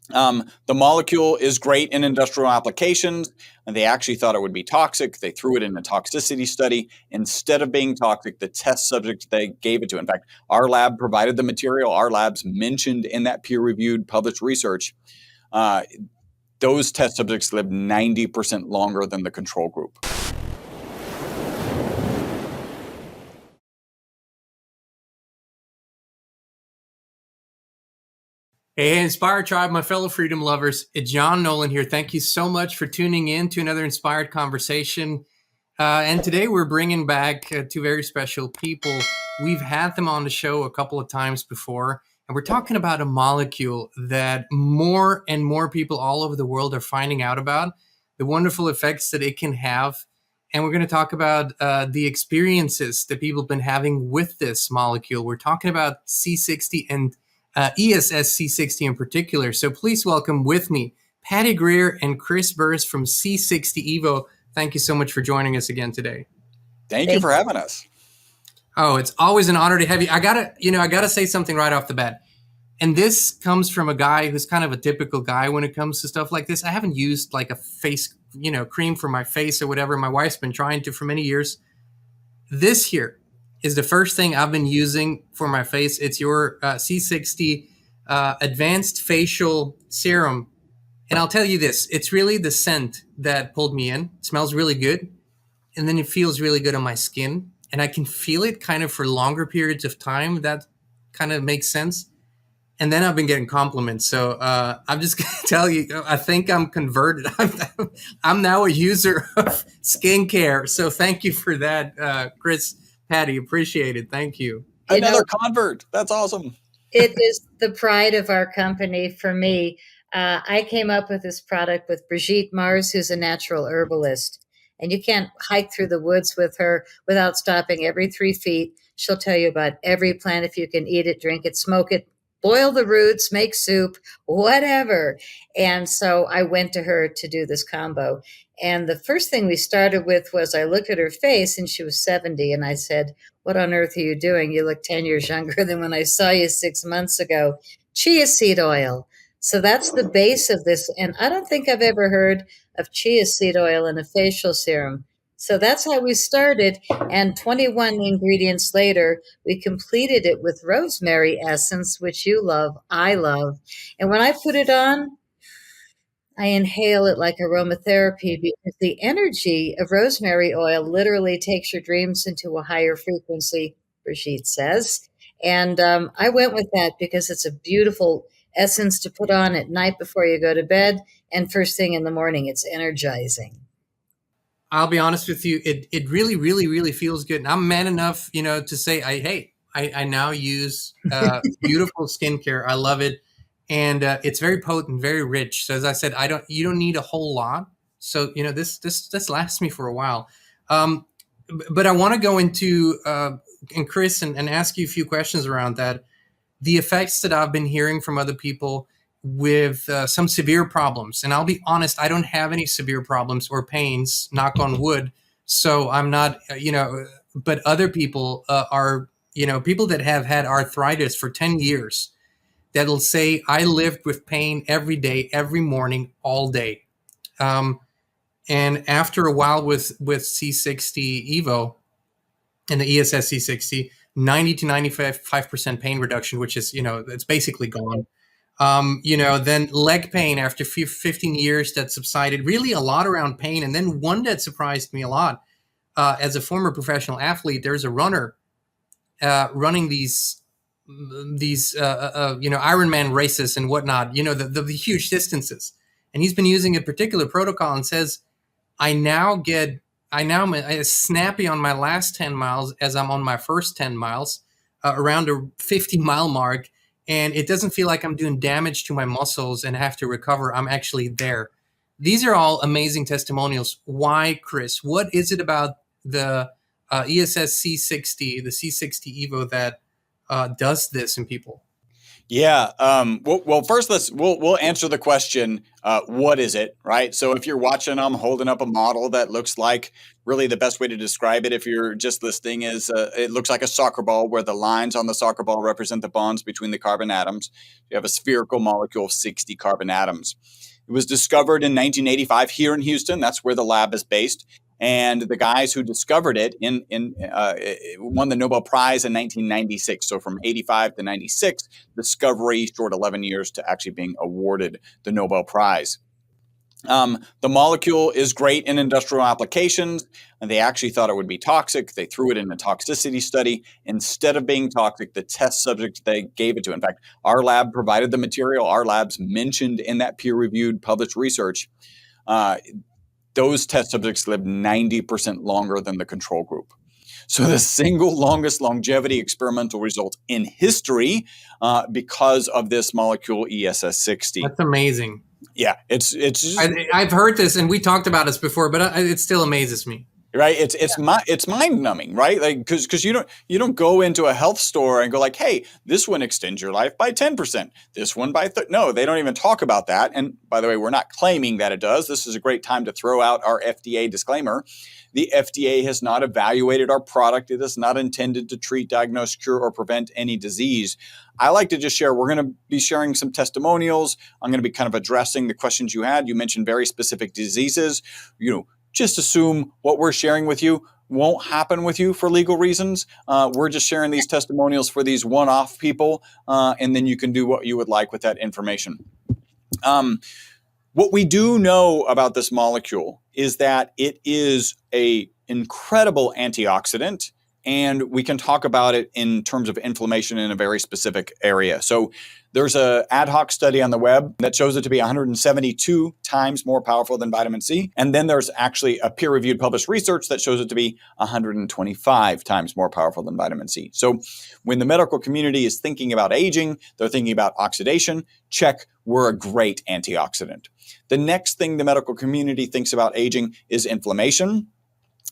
The molecule is great in industrial applications, and they actually thought it would be toxic. They threw it in a toxicity study. Instead of being toxic, the test subjects they gave it to, in fact, our lab provided the material. Our lab's mentioned in that peer-reviewed published research. Those test subjects lived 90% longer than the control group. Hey, Inspired Tribe, my fellow freedom lovers, it's John Nolan here. Thank you so much for tuning in to another Inspired Conversation. And today we're bringing back two very special people. We've had them on the show a couple of times before, and we're talking about a molecule that more and more people all over the world are finding out about, the wonderful effects that it can have. And we're going to talk about the experiences that people have been having with this molecule. We're talking about C60 and ESS C60 in particular. So please welcome with me Patty Greer and Chris Burrs from C60 Evo. Thank you so much for joining us again today. Thank you for having us. Oh, it's always an honor to have you. I gotta say something right off the bat. And this comes from a guy who's kind of a typical guy when it comes to stuff like this. I haven't used like a face, cream for my face or whatever. My wife's been trying to for many years. This here is the first thing I've been using for my face. It's your C60 Advanced Facial Serum. And I'll tell you this, it's really the scent that pulled me in. It smells really good. And then it feels really good on my skin. And I can feel it kind of for longer periods of time. That kind of makes sense. And then I've been getting compliments. So I'm just going to tell you, I think I'm converted. I'm now a user of skincare. So thank you for that, Chris, Patty. Appreciate it. Thank you. Another convert. That's awesome. It is the pride of our company for me. I came up with this product with Brigitte Mars, who's a natural herbalist. And you can't hike through the woods with her without stopping every 3 feet. She'll tell you about every plant, if you can eat it, drink it, smoke it, boil the roots, make soup, whatever. And so I went to her to do this combo. And the first thing we started with was I looked at her face and she was 70. And I said, "What on earth are you doing? You look 10 years younger than when I saw you 6 months ago." Chia seed oil. So that's the base of this. And I don't think I've ever heard of chia seed oil in a facial serum. So that's how we started. And 21 ingredients later, we completed it with rosemary essence, which you love, I love. And when I put it on, I inhale it like aromatherapy because the energy of rosemary oil literally takes your dreams into a higher frequency, Brigitte says. And I went with that because it's a beautiful essence to put on at night before you go to bed and first thing in the morning. It's energizing. I'll be honest with you. It really, really, really feels good. And I'm man enough, to say, I now use beautiful skincare. I love it. And it's very potent, very rich. So as I said, you don't need a whole lot. So, this lasts me for a while. But I want to go into, and Chris, and ask you a few questions around that. The effects that I've been hearing from other people with some severe problems. And I'll be honest, I don't have any severe problems or pains, knock on wood. So I'm not, but other people are, people that have had arthritis for 10 years that'll say, I lived with pain every day, every morning, all day. And after a while with C60 Evo and the ESS C60, 90 to 95% pain reduction, which is, it's basically gone. Then leg pain after 15 years that subsided, really a lot around pain. And then one that surprised me a lot, as a former professional athlete, there's a runner running these Ironman races and whatnot, the huge distances. And he's been using a particular protocol and says, I now am snappy on my last 10 miles as I'm on my first 10 miles, around a 50-mile mark. And it doesn't feel like I'm doing damage to my muscles and have to recover. I'm actually there. These are all amazing testimonials. Why, Chris? What is it about the ESS C60, the C60 Evo that does this in people? Yeah. Well, first we'll answer the question. What is it, right? So if you're watching, I'm holding up a model that looks like, really the best way to describe it, if you're just listening, is it looks like a soccer ball where the lines on the soccer ball represent the bonds between the carbon atoms. You have a spherical molecule of 60 carbon atoms. It was discovered in 1985 here in Houston. That's where the lab is based. And the guys who discovered it won the Nobel Prize in 1996. So from 85 to 96, discovery, short 11 years to actually being awarded the Nobel Prize. The molecule is great in industrial applications, and they actually thought it would be toxic. They threw it in a toxicity study. Instead of being toxic, the test subject they gave it to. In fact, our lab provided the material. Our lab's mentioned in that peer-reviewed published research. Those test subjects lived 90% longer than the control group. So the single longest longevity experimental result in history because of this molecule ESS60. That's amazing. Yeah, it's just, I've heard this, and we talked about this before, but it still amazes me. Right, it's mind numbing, right? Like because you don't go into a health store and go like, hey, this one extends your life by 10%, this one by no, they don't even talk about that. And by the way, we're not claiming that it does. This is a great time to throw out our FDA disclaimer. The FDA has not evaluated our product. It is not intended to treat, diagnose, cure, or prevent any disease. I like to just share, we're going to be sharing some testimonials. I'm going to be kind of addressing the questions you had. You mentioned very specific diseases. Just assume what we're sharing with you won't happen with you for legal reasons. We're just sharing these testimonials for these one-off people, and then you can do what you would like with that information. What we do know about this molecule is that it is an incredible antioxidant, and we can talk about it in terms of inflammation in a very specific area. So there's an ad hoc study on the web that shows it to be 172 times more powerful than vitamin C. And then there's actually a peer-reviewed published research that shows it to be 125 times more powerful than vitamin C. So when the medical community is thinking about aging, they're thinking about oxidation. Check, we're a great antioxidant. The next thing the medical community thinks about aging is inflammation.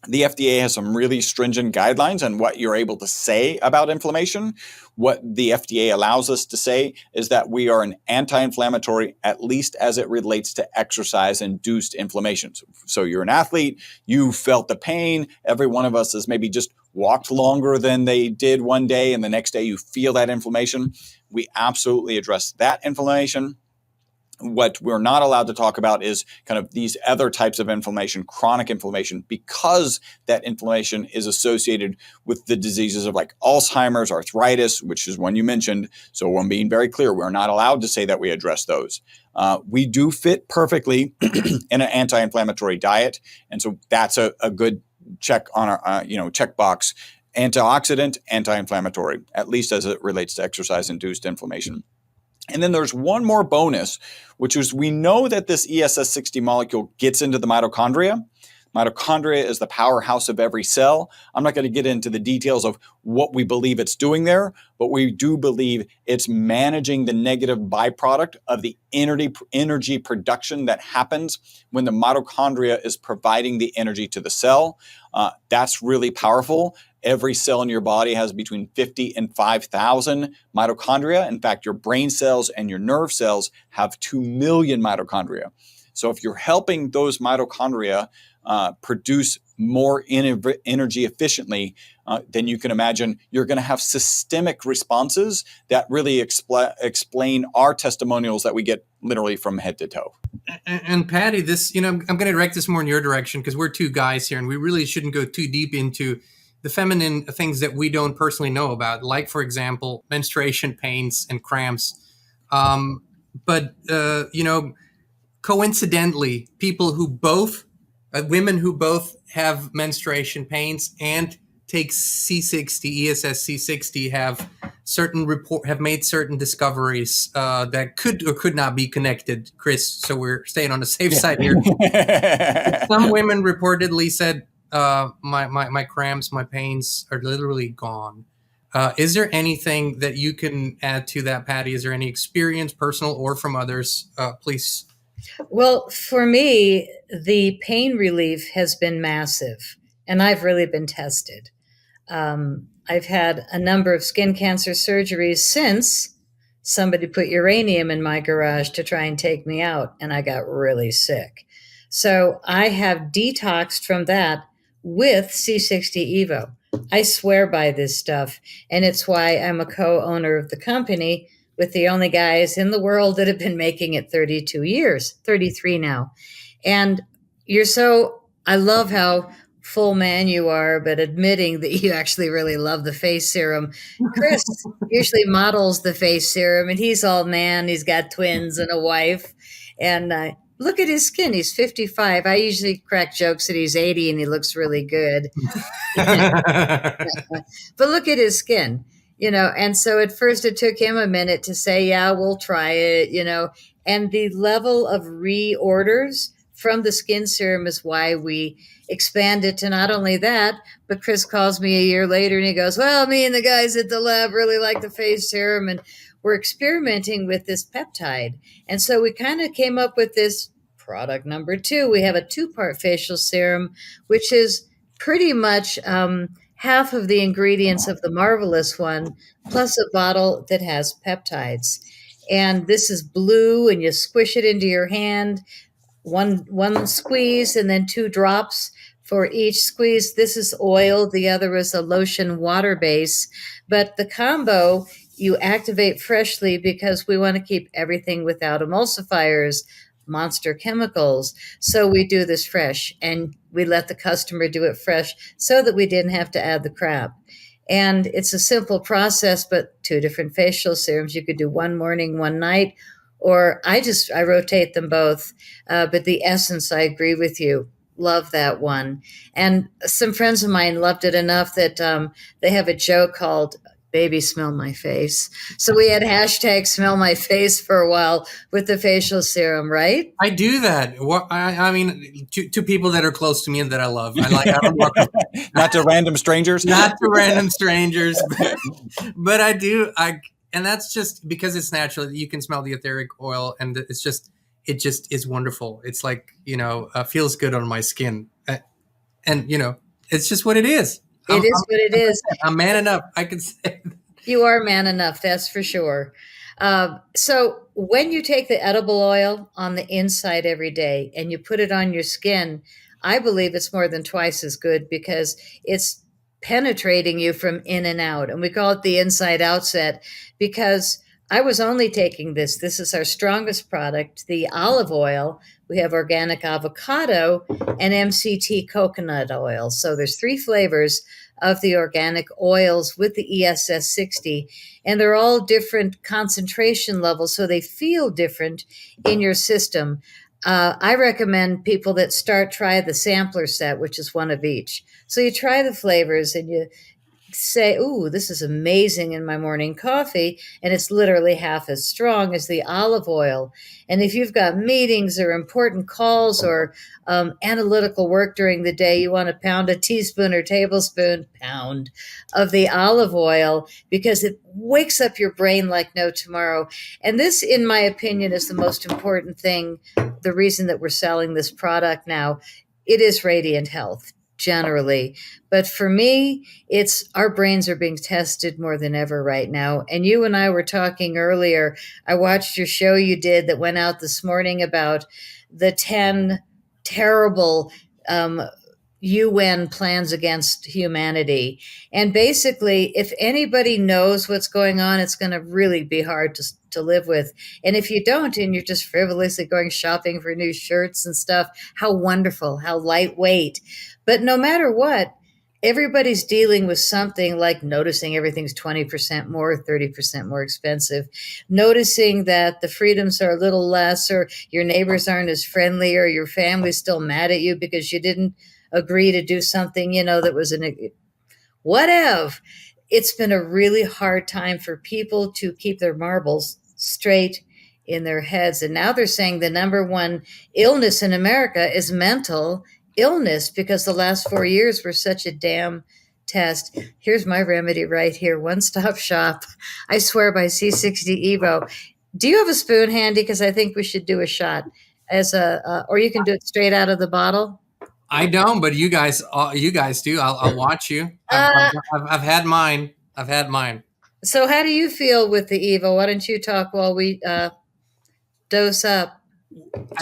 The FDA has some really stringent guidelines on what you're able to say about inflammation. What the FDA allows us to say is that we are an anti-inflammatory, at least as it relates to exercise-induced inflammation. So you're an athlete, you felt the pain. Every one of us has maybe just walked longer than they did one day, and the next day you feel that inflammation. We absolutely address that inflammation. What we're not allowed to talk about is kind of these other types of inflammation, chronic inflammation, because that inflammation is associated with the diseases of like Alzheimer's, arthritis, which is one you mentioned. So I'm being very clear, we're not allowed to say that we address those. We do fit perfectly in an anti-inflammatory diet. And so that's a good check on our, checkbox. Antioxidant, anti-inflammatory, at least as it relates to exercise-induced inflammation. And then there's one more bonus, which is we know that this ESS60 molecule gets into the mitochondria. Mitochondria is the powerhouse of every cell. I'm not going to get into the details of what we believe it's doing there, but we do believe it's managing the negative byproduct of the energy production that happens when the mitochondria is providing the energy to the cell. That's really powerful. Every cell in your body has between 50 and 5,000 mitochondria. In fact, your brain cells and your nerve cells have 2 million mitochondria. So if you're helping those mitochondria produce more energy efficiently, then you can imagine you're going to have systemic responses that really explain our testimonials that we get literally from head to toe. And Patty, this, I'm going to direct this more in your direction because we're two guys here and we really shouldn't go too deep into the feminine things that we don't personally know about, like, for example, menstruation pains and cramps. But coincidentally, people who both, women who both have menstruation pains and take C60, ESS C60 have made certain discoveries that could or could not be connected, Chris. So we're staying on the safe side here. Some women reportedly said, my cramps, my pains are literally gone. Is there anything that you can add to that, Patty? Is there any experience, personal or from others? Please. Well, for me, the pain relief has been massive, and I've really been tested. I've had a number of skin cancer surgeries since somebody put uranium in my garage to try and take me out, and I got really sick. So I have detoxed from that with C60 Evo. I swear by this stuff, and it's why I'm a co-owner of the company with the only guys in the world that have been making it 32 years, 33 now. And I love how full man you are, but admitting that you actually really love the face serum. Chris usually models the face serum, and he's all man. He's got twins and a wife. And look at his skin. He's 55. I usually crack jokes that he's 80 and he looks really good. But look at his skin, and so at first it took him a minute to say, yeah, we'll try it, and the level of reorders from the skin serum is why we expanded to not only that, but Chris calls me a year later and he goes, well, me and the guys at the lab really like the face serum, and we're experimenting with this peptide. And so we kind of came up with this product number 2. We have a 2-part facial serum, which is pretty much half of the ingredients of the Marvelous one, plus a bottle that has peptides. And this is blue, and you squish it into your hand, one squeeze, and then 2 drops for each squeeze. This is oil. The other is a lotion water base. But the combo, you activate freshly because we want to keep everything without emulsifiers, monster chemicals. So we do this fresh, and we let the customer do it fresh so that we didn't have to add the crap. And it's a simple process, but 2 different facial serums. You could do one morning, one night, or I rotate them both. But the essence, I agree with you. Love that one. And some friends of mine loved it enough that they have a joke called baby smell my face. So we had hashtag smell my face for a while with the facial serum, right? I do that. I mean, to people that are close to me and that I love. I don't walk not to random strangers. Not to random strangers, but I do. And that's just because it's natural. You can smell the etheric oil, and it just is wonderful. It's like, feels good on my skin, and it's just what it is. What it is. I'm man enough. I can say that. You are man enough, that's for sure. So when you take the edible oil on the inside every day and you put it on your skin, I believe it's more than twice as good because it's penetrating you from in and out. And we call it the inside out set because I was only taking this. This is our strongest product, the olive oil. We have organic avocado and MCT coconut oil. So there's 3 flavors of the organic oils with the ESS 60, and they're all different concentration levels, so they feel different in your system. I recommend people that try the sampler set, which is 1 of each. So you try the flavors and you say, ooh, this is amazing in my morning coffee, and it's literally half as strong as the olive oil. And if you've got meetings or important calls or analytical work during the day, you want to pound a teaspoon or tablespoon of the olive oil because it wakes up your brain like no tomorrow. And this, in my opinion, is the most important thing, the reason that we're selling this product now. It is radiant health. Generally. But for me, it's our brains are being tested more than ever right now. And you and I were talking earlier. I watched your show you did that went out this morning about the 10 terrible UN plans against humanity. And basically, if anybody knows what's going on, it's going to really be hard to live with. And if you don't, and you're just frivolously going shopping for new shirts and stuff, how wonderful, how lightweight. But no matter what, everybody's dealing with something like noticing everything's 20% more, 30% more expensive, noticing that the freedoms are a little less, or your neighbors aren't as friendly, or your family's still mad at you because you didn't agree to do something, that was whatever. It's been a really hard time for people to keep their marbles straight in their heads. And now they're saying the number 1 illness in America is mental illness because the last 4 years were such a damn test. Here's my remedy right here. One-stop shop. I swear by C60 Evo. Do you have a spoon handy? Because I think we should do a shot or you can do it straight out of the bottle. I don't, but you guys do. I'll watch you. I've had mine. So, how do you feel with the Eva? Why don't you talk while we dose up?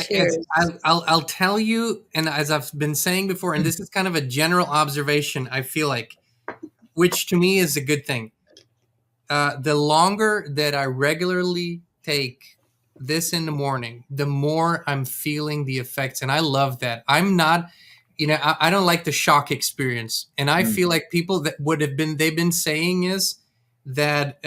Cheers. I'll tell you, and as I've been saying before, and this is kind of a general observation, I feel like, which to me is a good thing. The longer that I regularly take this in the morning, the more I'm feeling the effects. And I love that. I'm not, I don't like the shock experience. And I feel like people that they've been saying is that,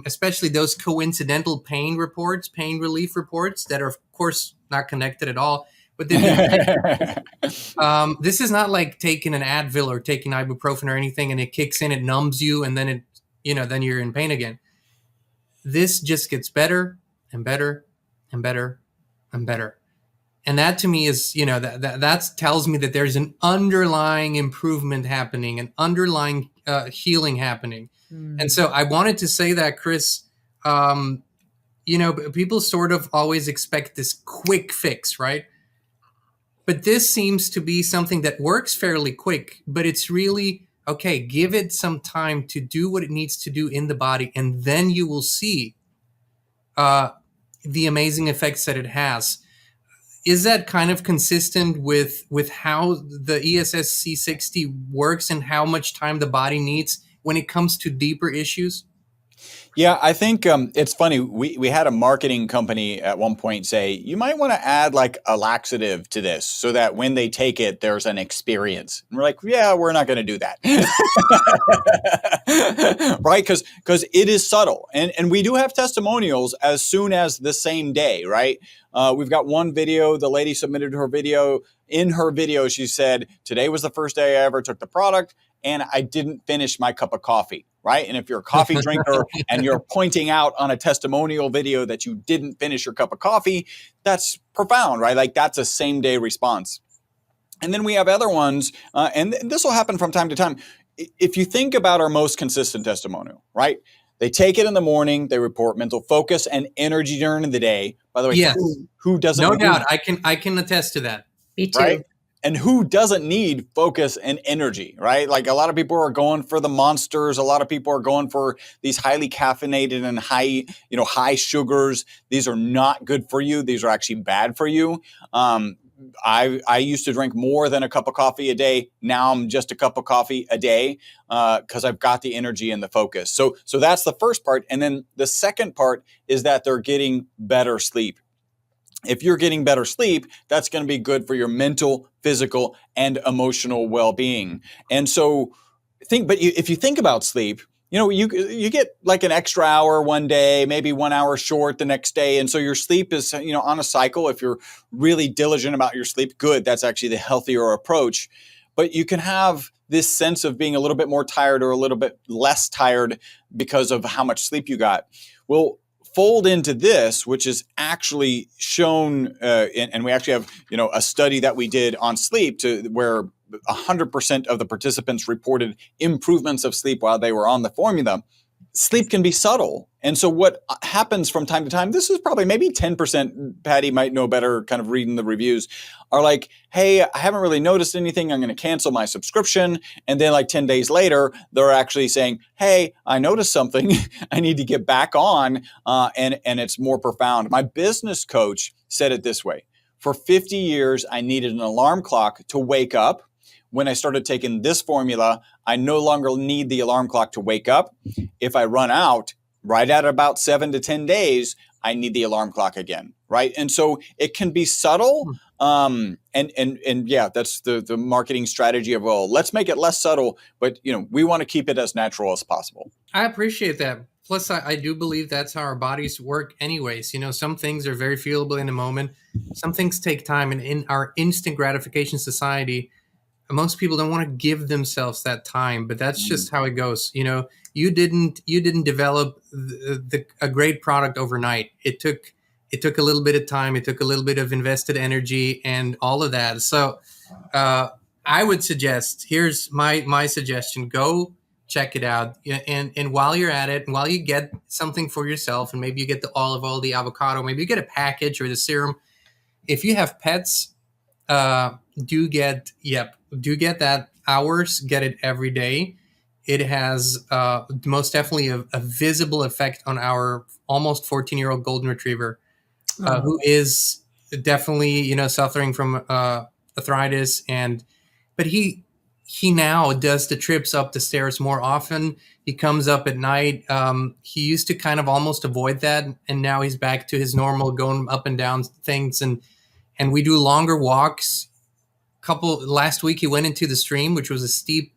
especially those coincidental pain relief reports that are, of course, not connected at all. But they've been saying, this is not like taking an Advil or taking ibuprofen or anything, and it kicks in, it numbs you, and then then you're in pain again. This just gets better and better and better and better. And that to me is, that tells me that there's an underlying improvement happening, an underlying healing happening. And so I wanted to say that, Chris, people sort of always expect this quick fix, right? But this seems to be something that works fairly quick, but it's really, okay, give it some time to do what it needs to do in the body, and then you will see the amazing effects that it has. Is that kind of consistent with how the ESS C60 works and how much time the body needs when it comes to deeper issues? Yeah, I think it's funny. We had a marketing company at one point say, you might want to add like a laxative to this so that when they take it, there's an experience. And we're like, yeah, we're not going to do that. Right? Because it is subtle. And we do have testimonials as soon as the same day, right? We've got one video. The lady submitted her video. In her video, she said, today was the first day I ever took the product, and I didn't finish my cup of coffee, right? And if you're a coffee drinker and you're pointing out on a testimonial video that you didn't finish your cup of coffee, that's profound, right? Like that's a same day response. And then we have other ones, and this will happen from time to time. If you think about our most consistent testimonial, right? They take it in the morning, they report mental focus and energy during the day. By the way, yes. who doesn't? No doubt, I can attest to that. Me too. Right? And who doesn't need focus and energy, right? Like a lot of people are going for the monsters. A lot of people are going for these highly caffeinated and high sugars. These are not good for you. These are actually bad for you. I used to drink more than a cup of coffee a day. Now I'm just a cup of coffee a day because I've got the energy and the focus. So that's the first part. And then the second part is that they're getting better sleep. If you're getting better sleep, that's going to be good for your mental, physical, and emotional well-being. And so if you think about sleep, you get like an extra hour one day, maybe 1 hour short the next day. And so your sleep is, on a cycle. If you're really diligent about your sleep, good. That's actually the healthier approach. But you can have this sense of being a little bit more tired or a little bit less tired because of how much sleep you got. Well, fold into this, which is actually shown, and we actually have, a study that we did on sleep where 100% of the participants reported improvements of sleep while they were on the formula. Sleep can be subtle. And so what happens from time to time, this is probably maybe 10%, Patty might know better kind of reading the reviews, are like, hey, I haven't really noticed anything. I'm going to cancel my subscription. And then like 10 days later, they're actually saying, hey, I noticed something. I need to get back on. And it's more profound. My business coach said it this way. For 50 years, I needed an alarm clock to wake up. When I started taking this formula, I no longer need the alarm clock to wake up. If I run out right at about 7 to 10 days, I need the alarm clock again, right? And so it can be subtle. And yeah, that's the marketing strategy of, well, let's make it less subtle, but we want to keep it as natural as possible. I appreciate that. Plus, I do believe that's how our bodies work anyways. Some things are very feelable in the moment. Some things take time. And in our instant gratification society, most people don't want to give themselves that time, but that's just how it goes. You didn't develop a great product overnight. It took a little bit of time. It took a little bit of invested energy and all of that. So I would suggest, here's my suggestion, go check it out. And while you're at it, and while you get something for yourself, and maybe you get the olive oil, the avocado, maybe you get a package or the serum. If you have pets, do get that hours, get it every day. it has most definitely a visible effect on our almost 14-year-old golden retriever, who is definitely, suffering from arthritis, but he now does the trips up the stairs more often. He comes up at night. He used to kind of almost avoid that, and now he's back to his normal going up and down things, and we do longer walks. Last week he went into the stream, which was a steep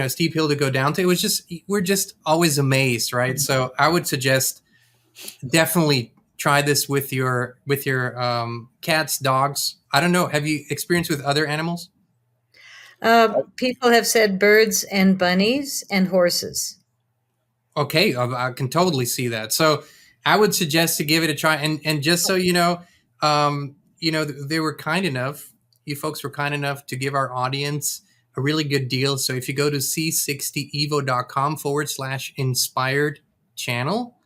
steep hill to go down to. It was just, we're just always amazed, right? So I would suggest definitely try this with your cats, dogs. I don't know. Have you experienced with other animals? People have said birds and bunnies and horses. Okay, I can totally see that. So I would suggest to give it a try. And just so you know, they were kind enough. You folks were kind enough to give our audience a really good deal. So if you go to c60evo.com/inspired channel,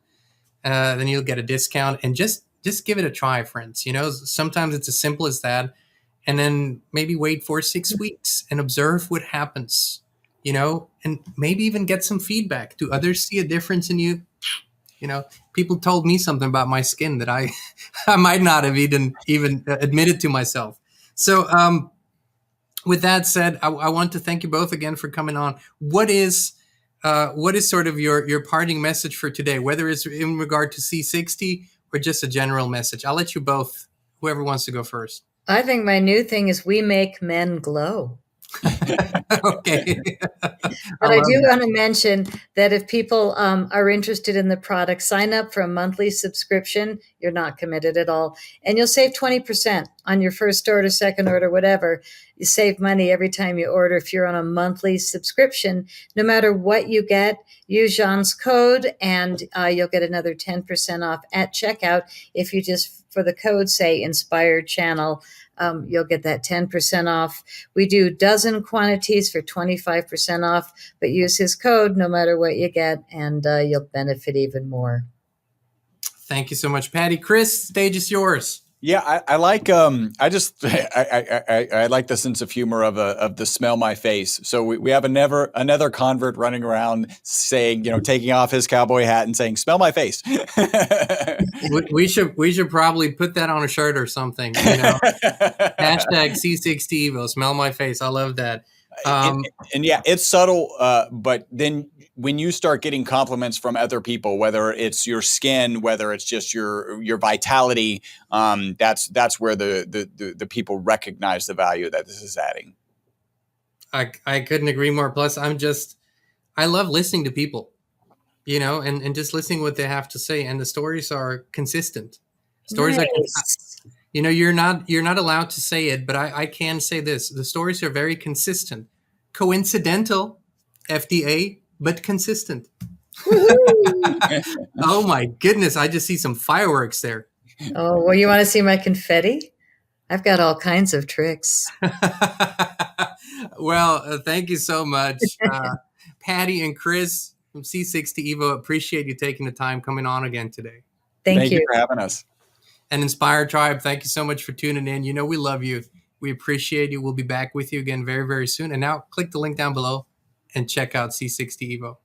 then you'll get a discount. And just give it a try, friends. Sometimes it's as simple as that. And then maybe wait for 6 weeks and observe what happens, and maybe even get some feedback. Do others see a difference in you? People told me something about my skin that I might not have even admitted to myself. So with that said, I want to thank you both again for coming on. What is sort of your parting message for today, whether it's in regard to C60 or just a general message? I'll let you both, whoever wants to go first. I think my new thing is we make men glow. Okay. But I do want to mention that if people are interested in the product, sign up for a monthly subscription. You're not committed at all. And you'll save 20% on your first order, second order, whatever. You save money every time you order if you're on a monthly subscription. No matter what you get, use Jean's code and you'll get another 10% off at checkout. If you just, for the code, say Inspired Channel, you'll get that 10% off. We do dozen quantities for 25% off, but use his code no matter what you get, and you'll benefit even more. Thank you so much, Patty. Chris, stage is yours. Yeah, I like I like the sense of humor of the smell my face. So we have another convert running around saying, taking off his cowboy hat and saying, "Smell my face." we should probably put that on a shirt or something. Hashtag C60evo, smell my face. I love that. And yeah, it's subtle, but then when you start getting compliments from other people, whether it's your skin, whether it's just your vitality, that's where the people recognize the value that this is adding. I couldn't agree more. Plus, I love listening to people, and just listening what they have to say, and the stories are consistent. Stories nice. You're not allowed to say it, but I can say this. The stories are very consistent. Coincidental, FDA, but consistent. Oh my goodness. I just see some fireworks there. Oh, well, you want to see my confetti? I've got all kinds of tricks. Well, thank you so much. Patty and Chris from C60evo, appreciate you taking the time coming on again today. Thank you for having us. And Inspired Tribe, thank you so much for tuning in. We love you. We appreciate you. We'll be back with you again very, very soon. And now click the link down below and check out C60evo.